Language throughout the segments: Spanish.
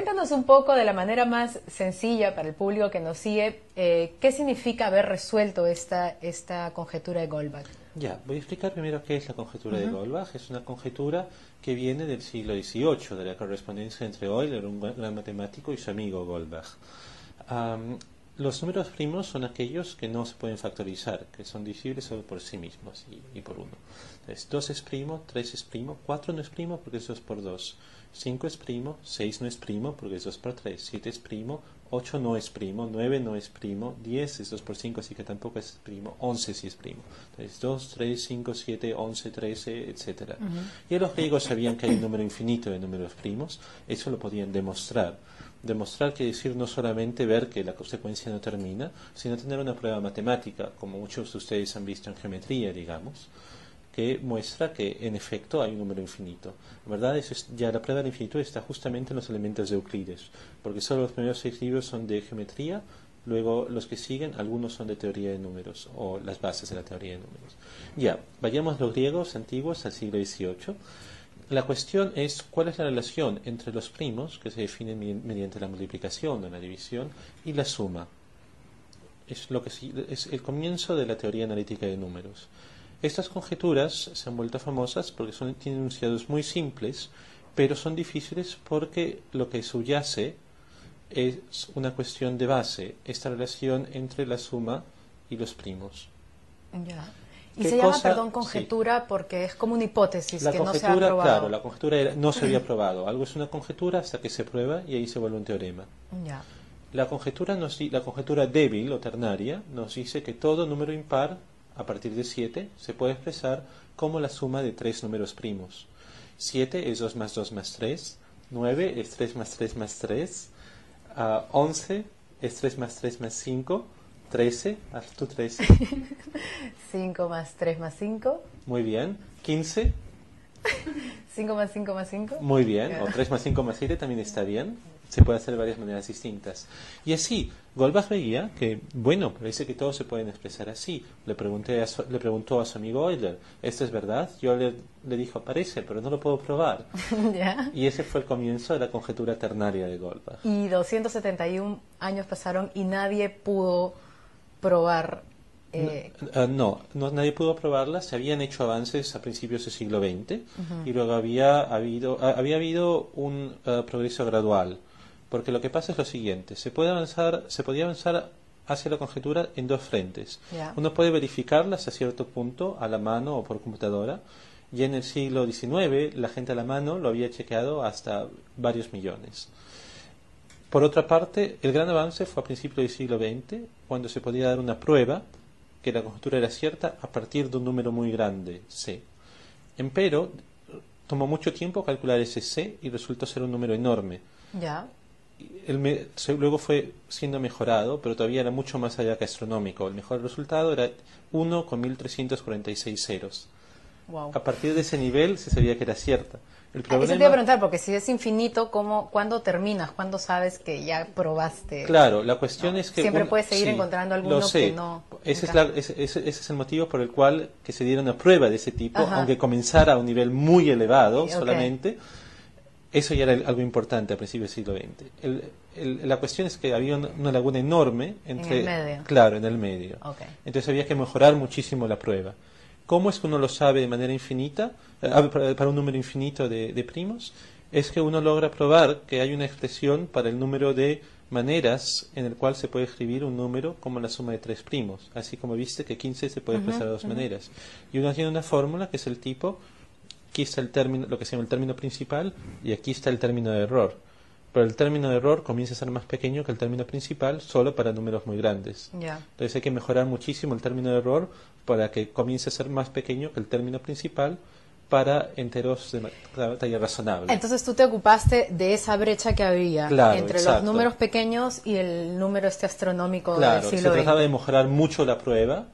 Cuéntanos un poco de la manera más sencilla para el público que nos sigue, ¿qué significa haber resuelto esta conjetura de Goldbach? Ya, voy a explicar primero qué es la conjetura de Goldbach. Es una conjetura que viene del siglo XVIII, de la correspondencia entre Euler, un gran matemático, y su amigo Goldbach. Los números primos son aquellos que no se pueden factorizar, que son divisibles solo por sí mismos y por uno. Entonces, 2 es primo, 3 es primo, 4 no es primo porque es 2 por 2, 5 es primo, 6 no es primo porque es 2 por 3, 7 es primo, 8 no es primo, 9 no es primo, 10 es 2 por 5, así que tampoco es primo, 11 sí es primo. Entonces, 2, 3, 5, 7, 11, 13, etc. Y los griegos sabían que hay un número infinito de números primos, eso lo podían demostrar. Demostrar quiere decir no solamente ver que la consecuencia no termina, sino tener una prueba matemática, como muchos de ustedes han visto en geometría, digamos, que muestra que en efecto hay un número infinito. La verdad es ya la prueba del infinito está justamente en los elementos de Euclides, porque solo los primeros 6 libros son de geometría, luego los que siguen, algunos son de teoría de números, o las bases de la teoría de números. Ya, vayamos a los griegos antiguos al siglo XVIII. La cuestión es cuál es la relación entre los primos, que se definen mediante la multiplicación o la división, y la suma. Es el comienzo de la teoría analítica de números. Estas conjeturas se han vuelto famosas porque tienen enunciados muy simples, pero son difíciles porque lo que subyace es una cuestión de base, esta relación entre la suma y los primos. Ya. Y se llama, perdón, conjetura, sí, porque es como una hipótesis que no se ha probado. Claro, la conjetura no se había probado. Algo es una conjetura hasta que se prueba y ahí se vuelve un teorema. Ya. La conjetura débil o ternaria nos dice que todo número impar a partir de 7 se puede expresar como la suma de 3 números primos. 7 es 2 más 2 más 3, 9 es 3 más 3 más 3, 11 es 3 más 3 más 5, 13, haz tú 13. 5 más 3 más 5. Muy bien. 15. 5 más 5 más 5. Muy bien. O 3 más 5 más 7 también está bien. Se puede hacer de varias maneras distintas. Y así, Goldbach veía que, bueno, parece que todos se pueden expresar así. Le preguntó a su amigo Euler, ¿esto es verdad? Yo le dijo, parece, pero no lo puedo probar. ¿Ya? Y ese fue el comienzo de la conjetura ternaria de Goldbach. Y 271 años pasaron y nadie pudo probar. Nadie pudo probarla. Se habían hecho avances a principios del siglo XX y luego había habido un progreso gradual, porque lo que pasa es lo siguiente: se podía avanzar hacia la conjetura en dos frentes. Yeah. Uno puede verificarla hasta cierto punto a la mano o por computadora, y en el siglo XIX la gente a la mano lo había chequeado hasta varios millones. Por otra parte, el gran avance fue a principios del siglo XX, cuando se podía dar una prueba que la conjetura era cierta a partir de un número muy grande, C. Empero, tomó mucho tiempo calcular ese C y resultó ser un número enorme. Ya. Luego fue siendo mejorado, pero todavía era mucho más allá que astronómico. El mejor resultado era 1 con 1346 ceros. Wow. A partir de ese nivel se sabía que era cierta. El problema... Eso te iba a preguntar, porque si es infinito, ¿cuándo terminas? ¿Cuándo sabes que ya probaste? Claro, la cuestión es que... Siempre puedes seguir encontrando algunos que no... Ese es el motivo por el cual que se diera una prueba de ese tipo, Ajá. aunque comenzara a un nivel muy elevado Okay. solamente. Eso ya era algo importante a principios del siglo XX. La cuestión es que había una laguna enorme entre... En el medio. Claro, en el medio. Okay. Entonces había que mejorar muchísimo la prueba. ¿Cómo es que uno lo sabe de manera infinita, para un número infinito de primos? Es que uno logra probar que hay una expresión para el número de maneras en el cual se puede escribir un número como la suma de tres primos. Así como viste que 15 se puede expresar de dos maneras. Y uno tiene una fórmula que es el tipo, aquí está el término, lo que se llama el término principal, y aquí está el término de error. Pero el término de error comienza a ser más pequeño que el término principal solo para números muy grandes. Yeah. Entonces hay que mejorar muchísimo el término de error para que comience a ser más pequeño que el término principal para enteros de talla razonable. Entonces tú te ocupaste de esa brecha que había entre exacto. los números pequeños y el número astronómico Claro, del siglo XX. se trataba de mejorar mucho la prueba,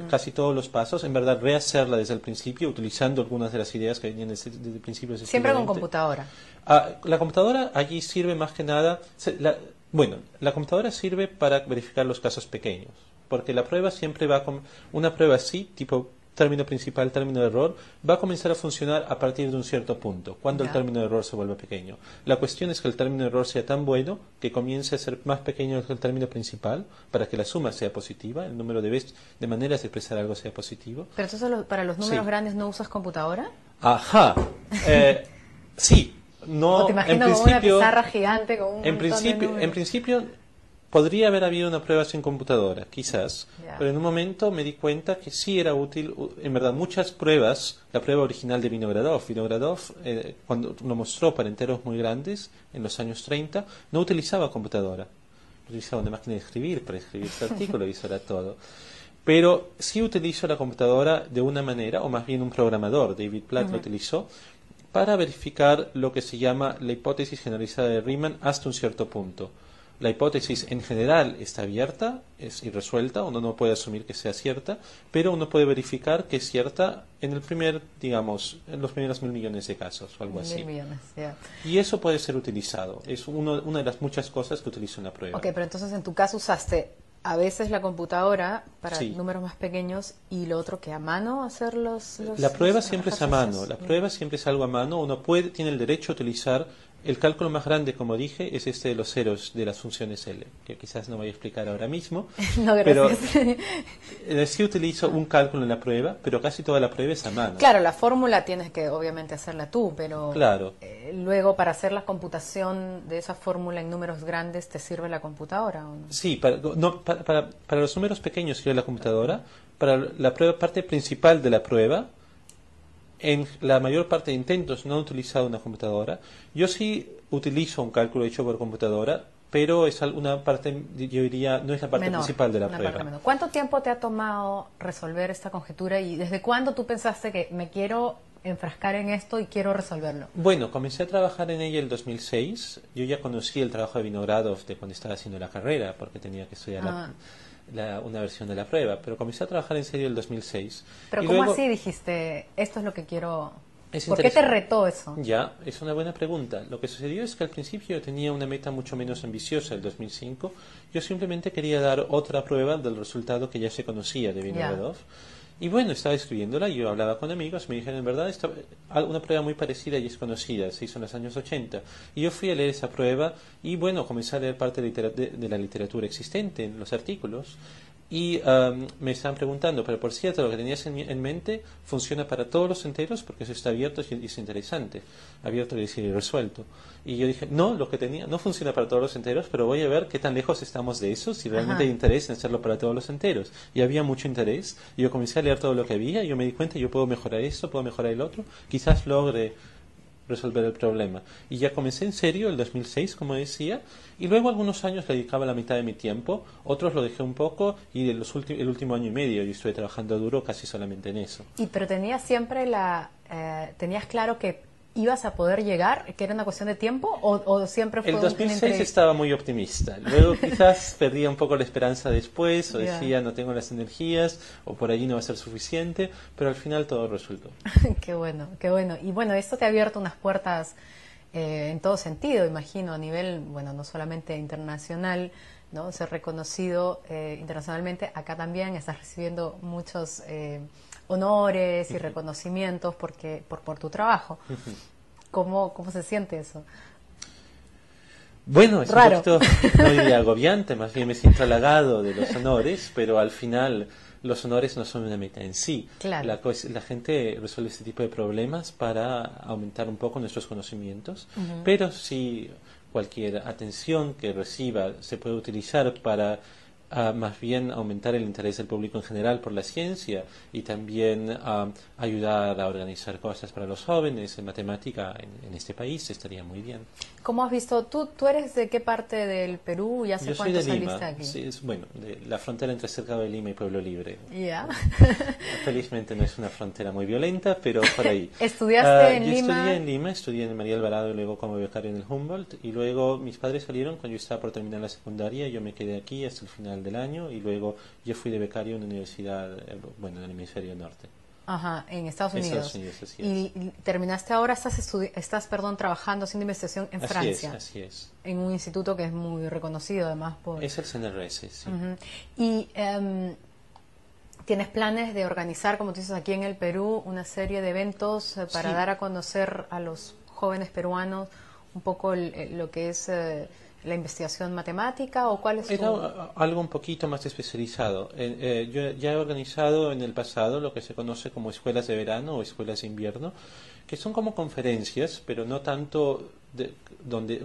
casi todos los pasos, en verdad rehacerla desde el principio, utilizando algunas de las ideas que venían desde el principio del Siempre siglo con XX. computadora. La computadora allí sirve más que nada... la computadora sirve para verificar los casos pequeños, porque la prueba siempre va con... Una prueba así, tipo término principal, término de error, va a comenzar a funcionar a partir de un cierto punto, cuando el término de error se vuelve pequeño. La cuestión es que el término de error sea tan bueno que comience a ser más pequeño que el término principal para que la suma sea positiva, el número de maneras de expresar algo sea positivo. Pero entonces para los números grandes no usas computadora. Ajá. Sí. No, ¿O te imagino como una pizarra gigante con un montón de números? En principio podría haber habido una prueba sin computadora, quizás, pero en un momento me di cuenta que sí era útil, en verdad, muchas pruebas, la prueba original de Vinogradov, cuando lo mostró para enteros muy grandes, en los años 30, no utilizaba computadora, utilizaba una máquina de escribir para escribir este artículo y eso era todo. Pero sí utilizo la computadora de una manera, o más bien un programador, David Platt lo utilizó, para verificar lo que se llama la hipótesis generalizada de Riemann hasta un cierto punto. La hipótesis en general está abierta, es irresuelta, uno no puede asumir que sea cierta, pero uno puede verificar que es cierta en el en los primeros 1.000 millones de casos o algo así. 1.000 millones, Y eso puede ser utilizado, es una de las muchas cosas que utilizo en la prueba. Ok, pero entonces en tu caso usaste a veces la computadora para números más pequeños y lo otro que a mano hacer La prueba siempre es a mano, la prueba siempre es algo a mano, uno tiene el derecho a utilizar. El cálculo más grande, como dije, es este de los ceros de las funciones L, que quizás no voy a explicar ahora mismo. No, gracias. Pero sí utilizo un cálculo en la prueba, pero casi toda la prueba es a mano. Claro, la fórmula tienes que obviamente hacerla tú, pero claro. Luego para hacer la computación de esa fórmula en números grandes, ¿te sirve la computadora o no? Sí, para los números pequeños sirve la computadora. Para la parte principal de la prueba, en la mayor parte de intentos no he utilizado una computadora. Yo sí utilizo un cálculo hecho por computadora, pero es una parte, yo diría, no es la parte principal de la prueba. ¿Cuánto tiempo te ha tomado resolver esta conjetura y desde cuándo tú pensaste que me quiero enfrascar en esto y quiero resolverlo? Bueno, comencé a trabajar en ella en el 2006. Yo ya conocí el trabajo de Vinogradov de cuando estaba haciendo la carrera, porque tenía que estudiar una versión de la prueba, pero comencé a trabajar en serio en el 2006. Pero ¿cómo así dijiste, esto es lo que quiero? ¿Por qué te retó eso? Ya, es una buena pregunta. Lo que sucedió es que al principio yo tenía una meta mucho menos ambiciosa, el 2005. Yo simplemente quería dar otra prueba del resultado que ya se conocía de Vinogradov. Y bueno, estaba escribiéndola y yo hablaba con amigos, me dijeron, en verdad, una prueba muy parecida y es conocida, se hizo en los años 80. Y yo fui a leer esa prueba y bueno, comencé a leer parte de la literatura existente en los artículos. Y me estaban preguntando, pero por cierto, lo que tenías en mente funciona para todos los enteros porque eso está abierto y es interesante. Abierto quiere decir resuelto. Y yo dije, no, lo que tenía no funciona para todos los enteros, pero voy a ver qué tan lejos estamos de eso, si realmente hay interés en hacerlo para todos los enteros. Y había mucho interés, y yo comencé a leer todo lo que había, y yo me di cuenta, yo puedo mejorar esto, puedo mejorar el otro, quizás logre resolver el problema. Y ya comencé en serio el 2006, como decía, y luego algunos años le dedicaba la mitad de mi tiempo, otros lo dejé un poco, y el último año y medio yo estuve trabajando duro casi solamente en eso. Pero tenías siempre tenías claro que ibas a poder llegar, que era una cuestión de tiempo, o siempre fue el 2006 estaba muy optimista, luego quizás perdía un poco la esperanza después, o decía no tengo las energías, o por allí no va a ser suficiente, pero al final todo resultó. Qué bueno, qué bueno. Y bueno, esto te ha abierto unas puertas en todo sentido, imagino, a nivel, bueno, no solamente internacional, ¿no? Ser reconocido internacionalmente, acá también estás recibiendo muchos honores y reconocimientos por tu trabajo. ¿Cómo se siente eso? Bueno, es raro. un poquito, no diría agobiante, más bien me siento halagado de los honores, pero al final los honores no son una meta en sí. Claro. La gente resuelve este tipo de problemas para aumentar un poco nuestros conocimientos, pero si cualquier atención que reciba se puede utilizar para más bien aumentar el interés del público en general por la ciencia y también ayudar a organizar cosas para los jóvenes en matemática en este país, estaría muy bien. ¿Cómo has visto? ¿Tú eres de qué parte del Perú? ¿Ya hace cuánto saliste Lima. Aquí? Sí, bueno, de la frontera entre Cercado de Lima y Pueblo Libre. Ya. Felizmente no es una frontera muy violenta, pero por ahí. ¿Estudiaste en yo Lima? Estudié en Lima, estudié en María Alvarado y luego como becario en el Humboldt. Y luego mis padres salieron cuando yo estaba por terminar la secundaria. Yo me quedé aquí hasta el final del año y luego yo fui de becario en una universidad, bueno, en el hemisferio norte. Ajá, en Estados Unidos. Estados Unidos, así es. Y terminaste ahora, estás trabajando, haciendo investigación en Francia. Así es. En un instituto que es muy reconocido además por... Es el CNRS, sí. Y ¿Tienes planes de organizar, como tú dices, aquí en el Perú, una serie de eventos para Sí. dar a conocer a los jóvenes peruanos un poco lo que es la investigación matemática o cuál es Era tu...? algo un poquito más especializado. Yo ya he organizado en el pasado lo que se conoce como escuelas de verano o escuelas de invierno, que son como conferencias, pero no tanto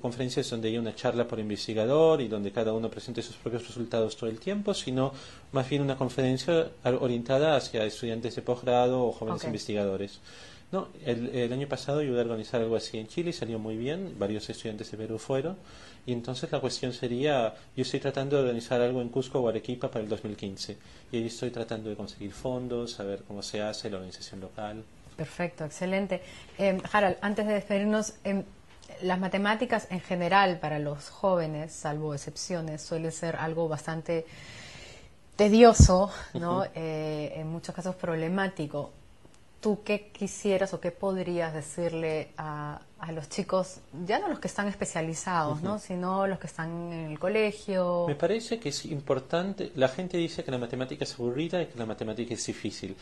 conferencias donde hay una charla por investigador y donde cada uno presente sus propios resultados todo el tiempo, sino más bien una conferencia orientada hacia estudiantes de posgrado o jóvenes Okay. investigadores. No, el año pasado ayudé a organizar algo así en Chile y salió muy bien, varios estudiantes de Perú fueron, y entonces la cuestión sería, yo estoy tratando de organizar algo en Cusco o Arequipa para el 2015, y ahí estoy tratando de conseguir fondos, saber cómo se hace la organización local. Perfecto, excelente. Harald, antes de despedirnos, las matemáticas en general para los jóvenes, salvo excepciones, suele ser algo bastante tedioso, ¿no? En muchos casos problemático. ¿Tú qué quisieras o qué podrías decirle a los chicos, ya no los que están especializados, ¿no? Sino los que están en el colegio? Me parece que es importante, la gente dice que la matemática es aburrida y que la matemática es difícil.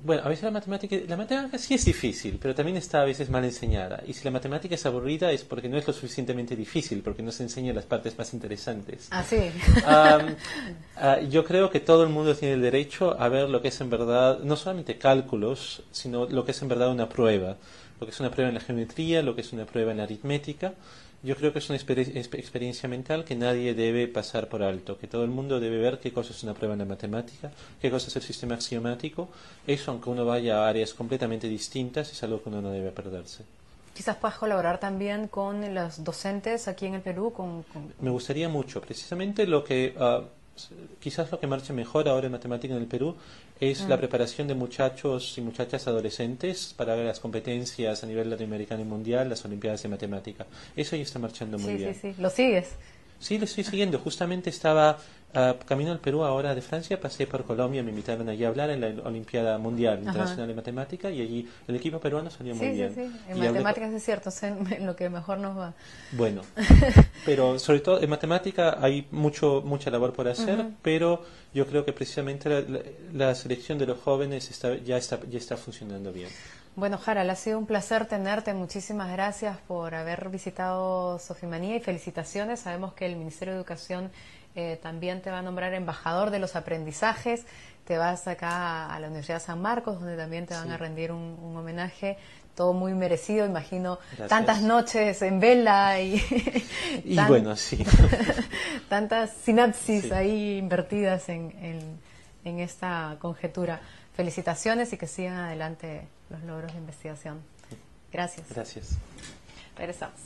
Bueno, a veces la matemática sí es difícil, pero también está a veces mal enseñada. Y si la matemática es aburrida es porque no es lo suficientemente difícil, porque no se enseña las partes más interesantes. Ah, sí. Yo creo que todo el mundo tiene el derecho a ver lo que es en verdad, no solamente cálculos, sino lo que es en verdad una prueba. Lo que es una prueba en la geometría, lo que es una prueba en la aritmética. Yo creo que es una experiencia mental que nadie debe pasar por alto, que todo el mundo debe ver qué cosa es una prueba en la matemática, qué cosa es el sistema axiomático. Eso, aunque uno vaya a áreas completamente distintas, es algo que uno no debe perderse. Quizás puedas colaborar también con los docentes aquí en el Perú. Me gustaría mucho, precisamente quizás lo que marche mejor ahora en matemática en el Perú es la preparación de muchachos y muchachas adolescentes para las competencias a nivel latinoamericano y mundial, las Olimpiadas de Matemática. Eso ya está marchando muy Sí, bien. sí, sí. ¿Lo sigues? Sí, lo estoy siguiendo. Justamente estaba camino al Perú ahora de Francia, pasé por Colombia, me invitaron allí a hablar en la Olimpiada Mundial Internacional de Matemática y allí el equipo peruano salió muy Sí, sí, bien. sí. En Y hablé matemáticas es cierto, es en lo que mejor nos va. Bueno, pero sobre todo en matemática hay mucha labor por hacer, pero yo creo que precisamente la selección de los jóvenes ya está funcionando bien. Bueno, Harald, ha sido un placer tenerte. Muchísimas gracias por haber visitado Sofimanía y felicitaciones. Sabemos que el Ministerio de Educación también te va a nombrar embajador de los aprendizajes. Te vas acá a la Universidad de San Marcos, donde también te van a rendir un homenaje. Todo muy merecido, imagino. Gracias. Tantas noches en vela y Bueno, sí. tantas sinapsis Sí. ahí invertidas en esta conjetura. Felicitaciones y que sigan adelante los logros de investigación. Gracias. Gracias. Regresamos.